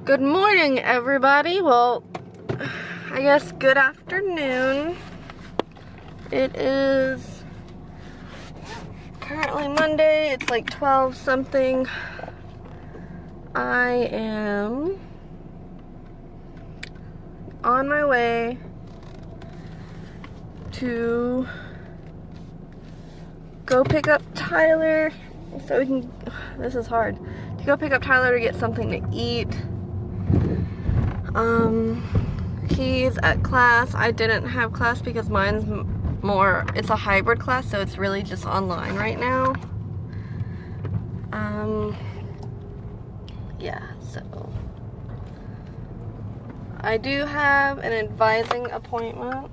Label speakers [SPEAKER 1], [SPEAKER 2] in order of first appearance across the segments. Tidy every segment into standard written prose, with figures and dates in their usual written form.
[SPEAKER 1] Good morning, everybody. Well, I guess good afternoon. It is currently Monday. It's like 12 something. I am on my way to go pick up Tyler so we can, this is hard, to go pick up Tyler to get something to eat. He's at class. I didn't have class because mine's more, it's a hybrid class, so it's really just online right now. Yeah, so I do have an advising appointment.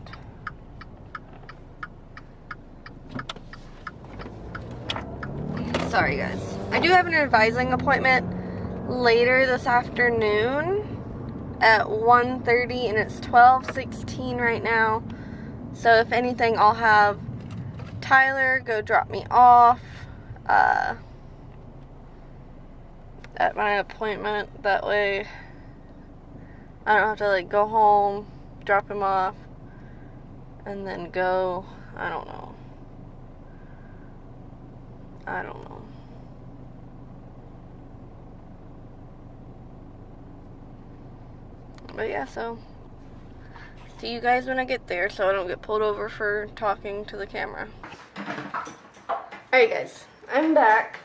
[SPEAKER 1] Sorry guys. I do have an advising appointment later this afternoon at 1:30, and it's 12:16 right now. So if anything, I'll have Tyler go drop me off at my appointment. That way I don't have to like go home, drop him off, and then go. I don't know. But yeah, so see you guys when I get there so I don't get pulled over for talking to the camera. Alright guys, I'm back.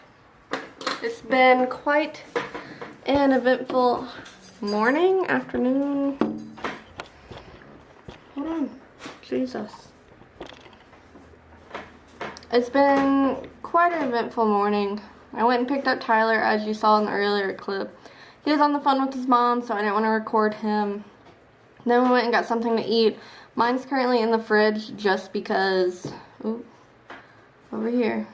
[SPEAKER 1] It's been quite an eventful morning, afternoon. Hold on. Jesus. It's been quite an eventful morning. I went and picked up Tyler, as you saw in the earlier clip. He was on the phone with his mom, so I didn't want to record him. Then we went and got something to eat. Mine's currently in the fridge just because, ooh, over here.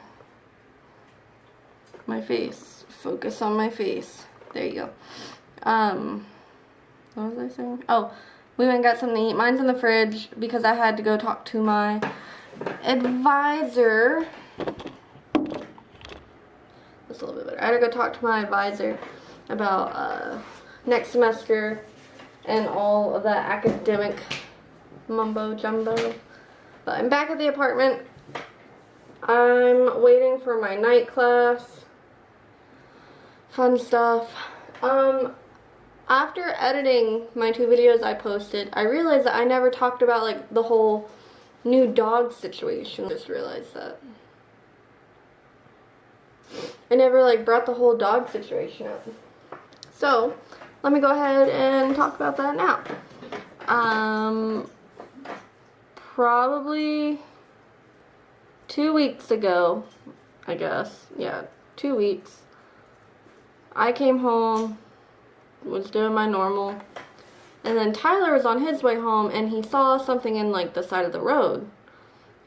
[SPEAKER 1] My face. Focus on my face. There you go. What was I saying? Oh, we went and got something to eat. Mine's in the fridge because I had to go talk to my advisor. Just a little bit better. I had to go talk to my advisor about next semester and all of that academic mumbo jumbo. But I'm back at the apartment. I'm waiting for my night class. Fun stuff. After editing my 2 videos I posted, I realized that I never talked about like the whole new dog situation. Just realized that. I never like brought the whole dog situation up. So, let me go ahead and talk about that now. Probably 2 weeks ago, I guess. Yeah, 2 weeks. I came home, was doing my normal, and then Tyler was on his way home and he saw something in like the side of the road.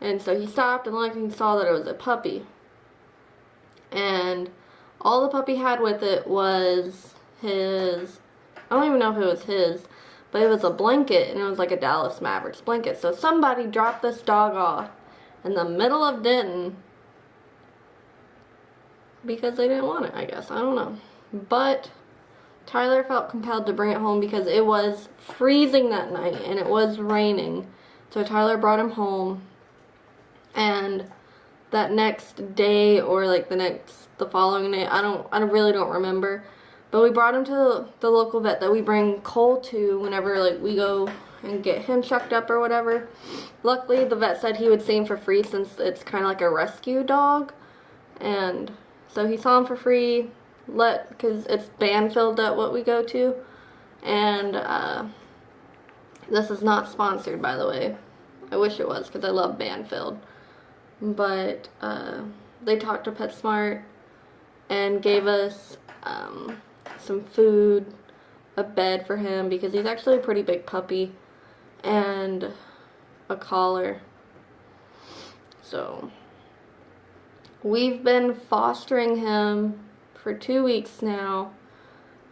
[SPEAKER 1] And so he stopped and looked and saw that it was a puppy. And all the puppy had with it was his, I don't even know if it was his, but it was a blanket, and it was like a Dallas Mavericks blanket. So somebody dropped this dog off in the middle of Denton because they didn't want it, I guess. I don't know. But Tyler felt compelled to bring it home because it was freezing that night and it was raining. So Tyler brought him home, and that next day or like the following day, I really don't remember. But we brought him to the local vet that we bring Cole to whenever like we go and get him checked up or whatever. Luckily, the vet said he would see him for free since it's kind of like a rescue dog. And so he saw him for free, because it's Banfield that what we go to. And this is not sponsored, by the way. I wish it was because I love Banfield. But they talked to PetSmart and gave us some food, a bed for him because he's actually a pretty big puppy, and a collar. So we've been fostering him for 2 weeks now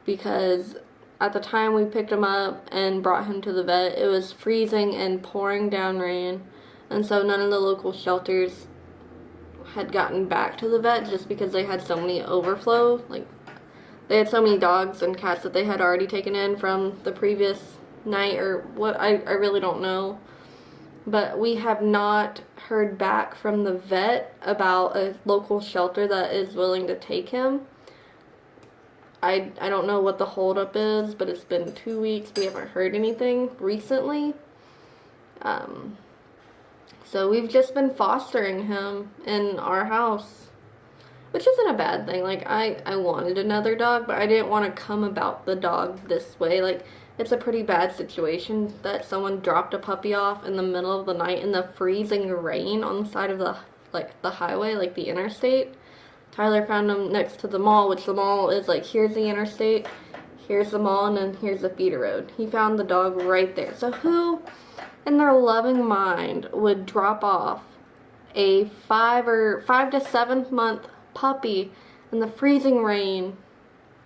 [SPEAKER 1] because at the time we picked him up and brought him to the vet, it was freezing and pouring down rain, and so none of the local shelters had gotten back to the vet just because they had so many overflow, like they had so many dogs and cats that they had already taken in from the previous night or what, I really don't know. But we have not heard back from the vet about a local shelter that is willing to take him. I don't know what the holdup is, but it's been 2 weeks. We haven't heard anything recently. So we've just been fostering him in our house, which isn't a bad thing. Like, I wanted another dog, but I didn't want to come about the dog this way. Like, it's a pretty bad situation that someone dropped a puppy off in the middle of the night in the freezing rain on the side of the, like, the highway, like the interstate. Tyler found him next to the mall, which the mall is like, here's the interstate, here's the mall, and then here's the feeder road. He found the dog right there. So who in their loving mind would drop off a 5 to 7 month puppy in the freezing rain?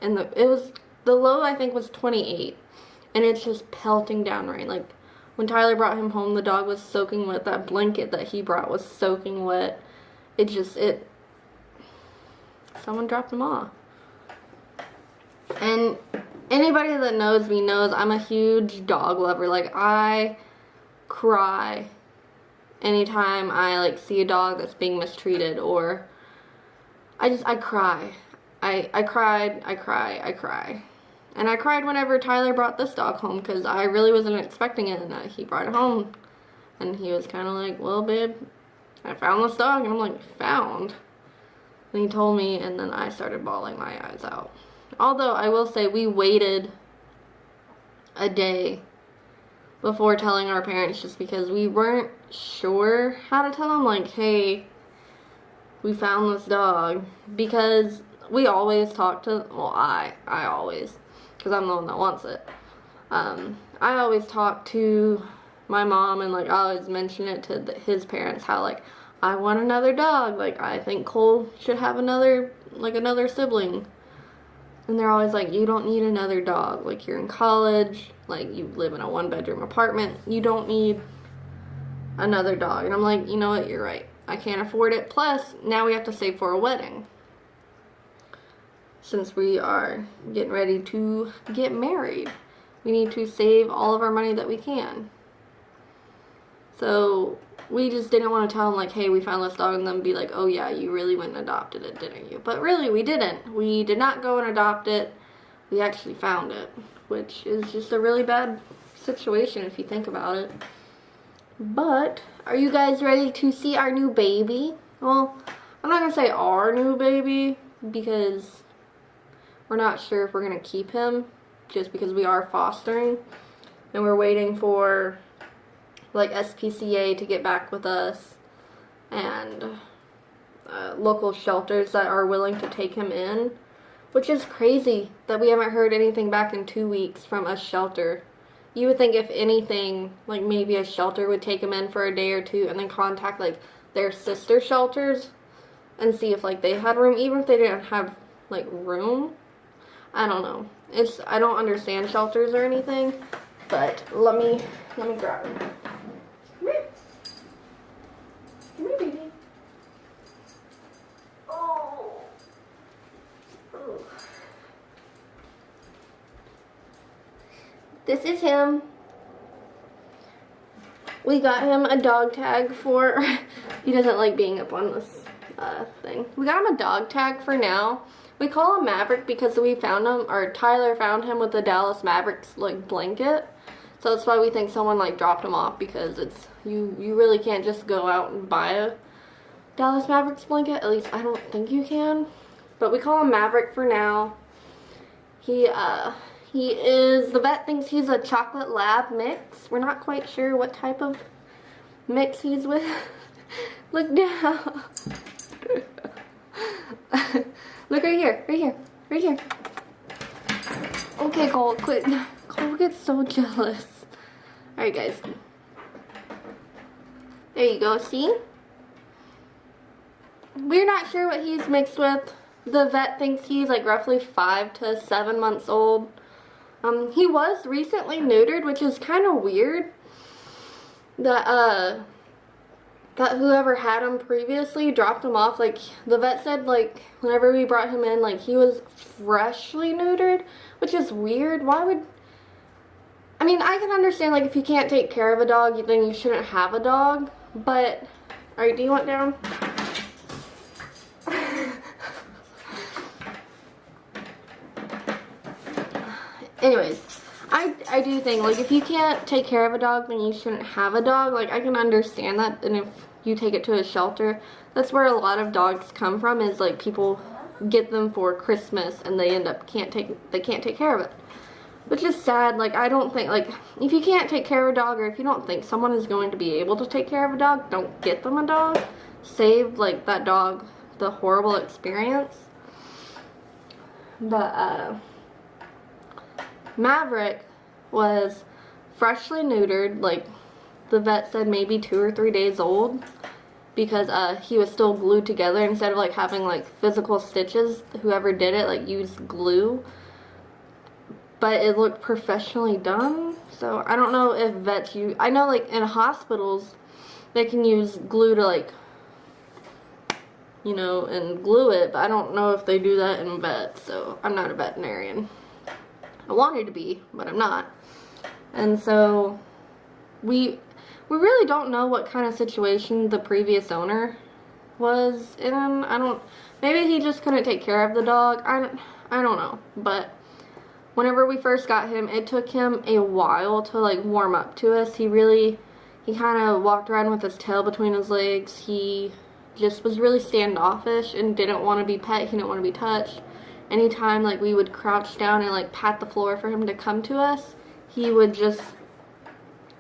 [SPEAKER 1] And the low I think was 28, and it's just pelting down rain. Like, when Tyler brought him home, the dog was soaking wet. That blanket that he brought was soaking wet. Someone dropped him off. And anybody that knows me knows I'm a huge dog lover. Like, I cry anytime I, like, see a dog that's being mistreated, or I cry. I cry. And I cried whenever Tyler brought this dog home, because I really wasn't expecting it, and he brought it home. And he was kind of like, well, babe, I found this dog. And I'm like, found? And he told me, and then I started bawling my eyes out. Although, I will say, we waited a day before telling our parents, just because we weren't sure how to tell them, like, hey, we found this dog. Because we always talk to, well, I always, because I'm the one that wants it. I always talk to my mom, and, like, I always mention it to his parents, how, like, I want another dog. Like, I think Cole should have another sibling. And they're always like, you don't need another dog. Like, you're in college. Like, you live in a 1-bedroom apartment. You don't need another dog. And I'm like, you know what? You're right. I can't afford it. Plus, now we have to save for a wedding, since we are getting ready to get married. We need to save all of our money that we can. So we just didn't want to tell them, like, hey, we found this dog, and then be like, oh yeah, you really went and adopted it, didn't you? But really, we didn't. We did not go and adopt it. We actually found it, which is just a really bad situation if you think about it. But are you guys ready to see our new baby? Well, I'm not gonna say our new baby, because we're not sure if we're gonna keep him, just because we are fostering, and we're waiting for, like, SPCA to get back with us, and local shelters that are willing to take him in, which is crazy that we haven't heard anything back in 2 weeks from a shelter. You would think, if anything, like, maybe a shelter would take him in for a day or two, and then contact, like, their sister shelters and see if, like, they had room, even if they didn't have, like, room. I don't know. I don't understand shelters or anything, but let me grab him. Come here. Come here, baby. Oh. Ooh. This is him. We got him a dog tag for, he doesn't like being up on this thing. We got him a dog tag for now. We call him Maverick because we found him, or Tyler found him with the Dallas Mavericks, like, blanket. So that's why we think someone, like, dropped him off, because it's, you really can't just go out and buy a Dallas Mavericks blanket. At least I don't think you can. But we call him Maverick for now. He is, the vet thinks he's a chocolate lab mix. We're not quite sure what type of mix he's with. Look down. Look right here, right here, right here. Okay, Cole, quit. Cole gets so jealous. Alright, guys. There you go, see? We're not sure what he's mixed with. The vet thinks he's, like, roughly 5 to 7 months old. He was recently neutered, which is kind of weird. that whoever had him previously dropped him off. Like, the vet said, like, whenever we brought him in, like, he was freshly neutered, which is weird. Why would... I mean, I can understand, like, if you can't take care of a dog, then you shouldn't have a dog, but... Alright, do you want down? Anyways, I do think, like, if you can't take care of a dog, then you shouldn't have a dog. Like, I can understand that, and if you take it to a shelter, that's where a lot of dogs come from, is, like, people get them for Christmas, and they end up can't take care of it. Which is sad. Like, I don't think, like, if you can't take care of a dog, or if you don't think someone is going to be able to take care of a dog, don't get them a dog. Save, like, that dog the horrible experience. But, Maverick was freshly neutered, like, the vet said maybe 2 or 3 days old, because, he was still glued together. Instead of, like, having, like, physical stitches, whoever did it, like, used glue. But it looked professionally done, so I don't know if vets use... I know, like, in hospitals, they can use glue to, like, you know, and glue it, but I don't know if they do that in vets, so I'm not a veterinarian. I wanted to be, but I'm not. And so, we really don't know what kind of situation the previous owner was in. Maybe he just couldn't take care of the dog. I don't know, but... Whenever we first got him, it took him a while to, like, warm up to us. He kind of walked around with his tail between his legs. He just was really standoffish and didn't want to be pet. He didn't want to be touched. Anytime, like, we would crouch down and, like, pat the floor for him to come to us, he would just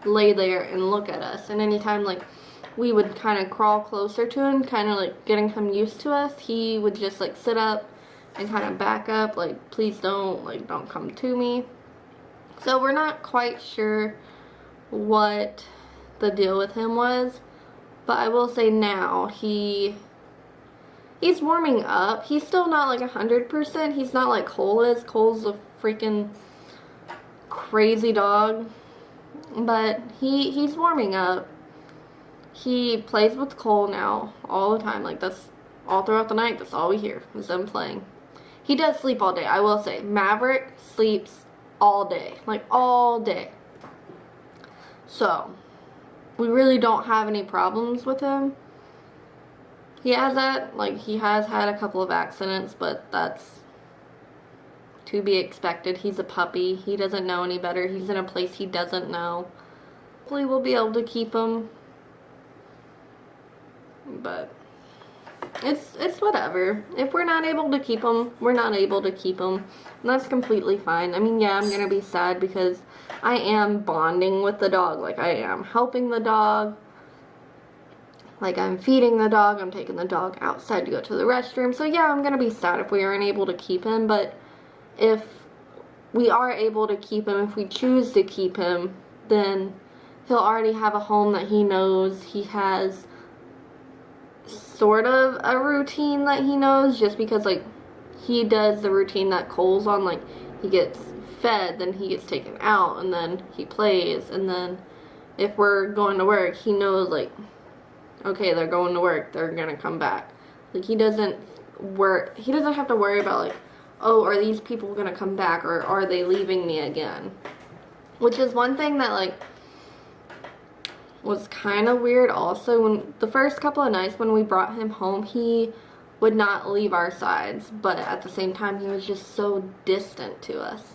[SPEAKER 1] lay there and look at us. And anytime, like, we would kind of crawl closer to him, kind of, like, getting him used to us, he would just, like, sit up and kind of back up, like, please don't, like, don't come to me. So we're not quite sure what the deal with him was, but I will say now, he's warming up. He's still not, like, 100%. He's not like Cole is. Cole's a freaking crazy dog, but he's warming up. He plays with Cole now all the time. Like, that's all throughout the night. That's all we hear is them playing. He does sleep all day, I will say. Maverick sleeps all day. Like, all day. So, we really don't have any problems with him. He has had a couple of accidents, but that's to be expected. He's a puppy. He doesn't know any better. He's in a place he doesn't know. Hopefully we'll be able to keep him. But... It's whatever. If we're not able to keep him, we're not able to keep him. And that's completely fine. I mean, yeah, I'm gonna be sad because I am bonding with the dog. Like, I am helping the dog. Like, I'm feeding the dog. I'm taking the dog outside to go to the restroom. So, yeah, I'm gonna be sad if we aren't able to keep him. But if we are able to keep him, if we choose to keep him, then he'll already have a home that he knows. He has sort of a routine that he knows, just because, like, he does the routine that Cole's on. Like, he gets fed, then he gets taken out, and then he plays, and then if we're going to work, he knows, like, okay, they're going to work, they're gonna come back. Like, he doesn't have to worry about, like, oh, are these people gonna come back, or are they leaving me again? Which is one thing that, like, was kind of weird also. When the first couple of nights when we brought him home, he would not leave our sides, but at the same time he was just so distant to us.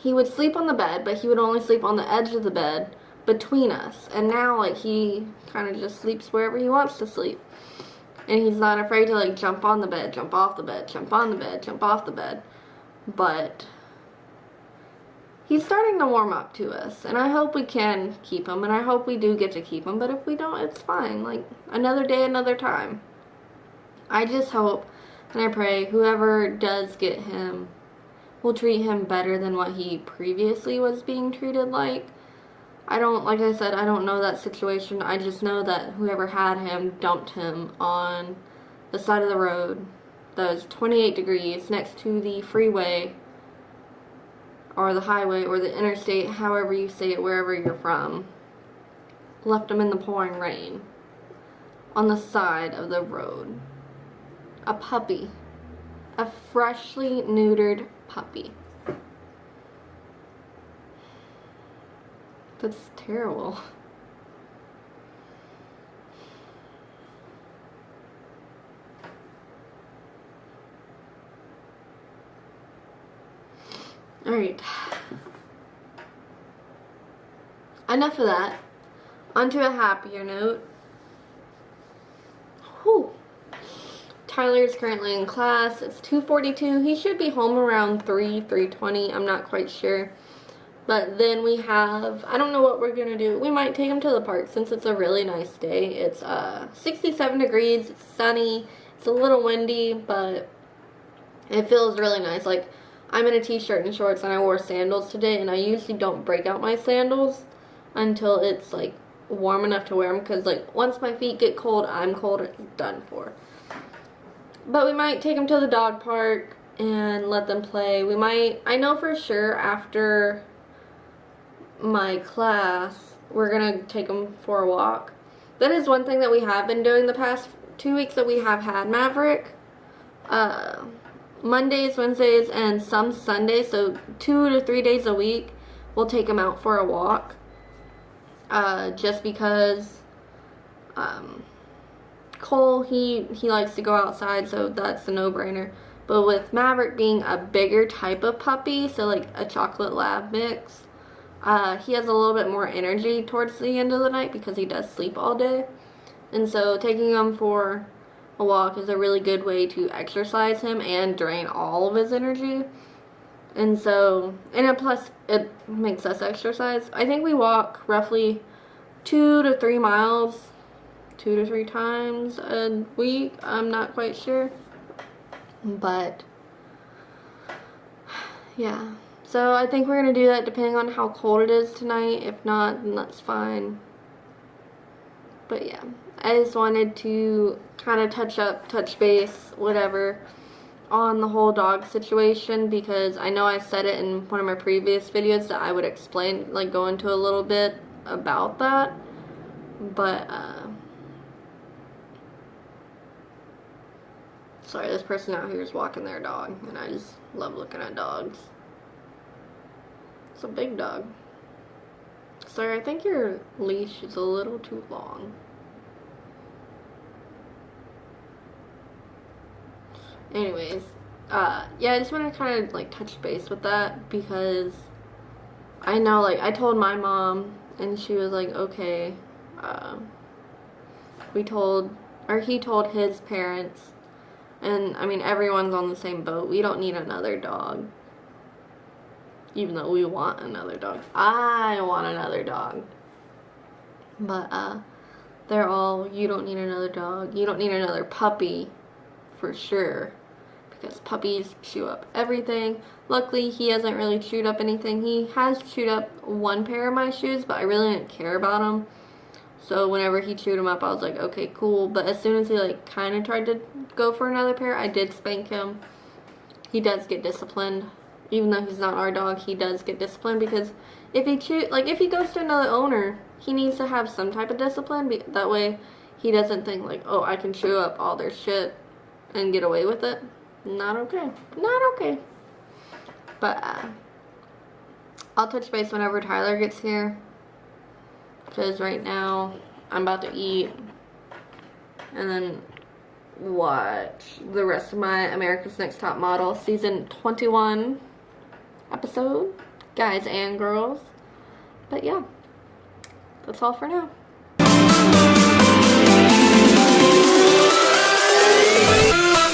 [SPEAKER 1] He would sleep on the bed, but he would only sleep on the edge of the bed between us. And now, like, he kind of just sleeps wherever he wants to sleep, and he's not afraid to, like, jump on the bed, jump off the bed, jump on the bed, jump off the bed. But he's starting to warm up to us, and I hope we can keep him, and I hope we do get to keep him, but if we don't, it's fine. Like, another day, another time. I just hope, and I pray, whoever does get him will treat him better than what he previously was being treated like. Like I said, I don't know that situation. I just know that whoever had him dumped him on the side of the road that was 28 degrees next to the freeway, or the highway, or the interstate, however you say it, wherever you're from. left him in the pouring rain on the side of the road. A puppy. A freshly neutered puppy. That's terrible. Alright. Enough of that. Onto a happier note. Whew. Tyler is currently in class. It's 2:42. He should be home around 3:20. I'm not quite sure. But then we have, I don't know what we're going to do. We might take him to the park since it's a really nice day. It's 67 degrees. It's sunny. It's a little windy, but it feels really nice. Like, I'm in a t-shirt and shorts and I wore sandals today, and I usually don't break out my sandals until it's like warm enough to wear them, because like once my feet get cold, I'm cold, it's done for. But we might take them to the dog park and let them play. We might, I know for sure after my class, we're gonna take them for a walk. That is one thing that we have been doing the past 2 weeks that we have had Maverick. Mondays, Wednesdays, and some Sundays, so 2 to 3 days a week, we'll take him out for a walk. Just because Cole, he likes to go outside, so that's a no-brainer. But with Maverick being a bigger type of puppy, so like a chocolate lab mix, he has a little bit more energy towards the end of the night because he does sleep all day. And so taking him for a walk is a really good way to exercise him and drain all of his energy. And so, and plus it makes us exercise. I think we walk roughly 2 to 3 miles 2 to 3 times a week. I'm not quite sure, but yeah. So I think we're gonna do that depending on how cold it is tonight. If not, then that's fine. But yeah, I just wanted to kind of touch base, whatever, on the whole dog situation, because I know I said it in one of my previous videos that I would explain, like go into a little bit about that, but sorry, this person out here is walking their dog, and I just love looking at dogs. It's a big dog. Sir, I think your leash is a little too long. Anyways, yeah, I just want to kind of like touch base with that, because I know, like, I told my mom and she was like, okay, he told his parents, and I mean everyone's on the same boat. We don't need another dog, even though we want another dog. I want another dog, but they're all, you don't need another dog, you don't need another puppy for sure, because puppies chew up everything. Luckily, he hasn't really chewed up anything. He has chewed up one pair of my shoes, but I really didn't care about him. So whenever he chewed them up, I was like, okay, cool. But as soon as he like kind of tried to go for another pair, I did spank him. He does get disciplined. Even though he's not our dog, he does get disciplined, because if he goes to another owner, he needs to have some type of discipline. That way he doesn't think like, oh, I can chew up all their shit and get away with it. Not okay. Not okay. But I'll touch base whenever Tyler gets here, because right now I'm about to eat and then watch the rest of my America's Next Top Model season 21 episode, guys and girls. But yeah, that's all for now.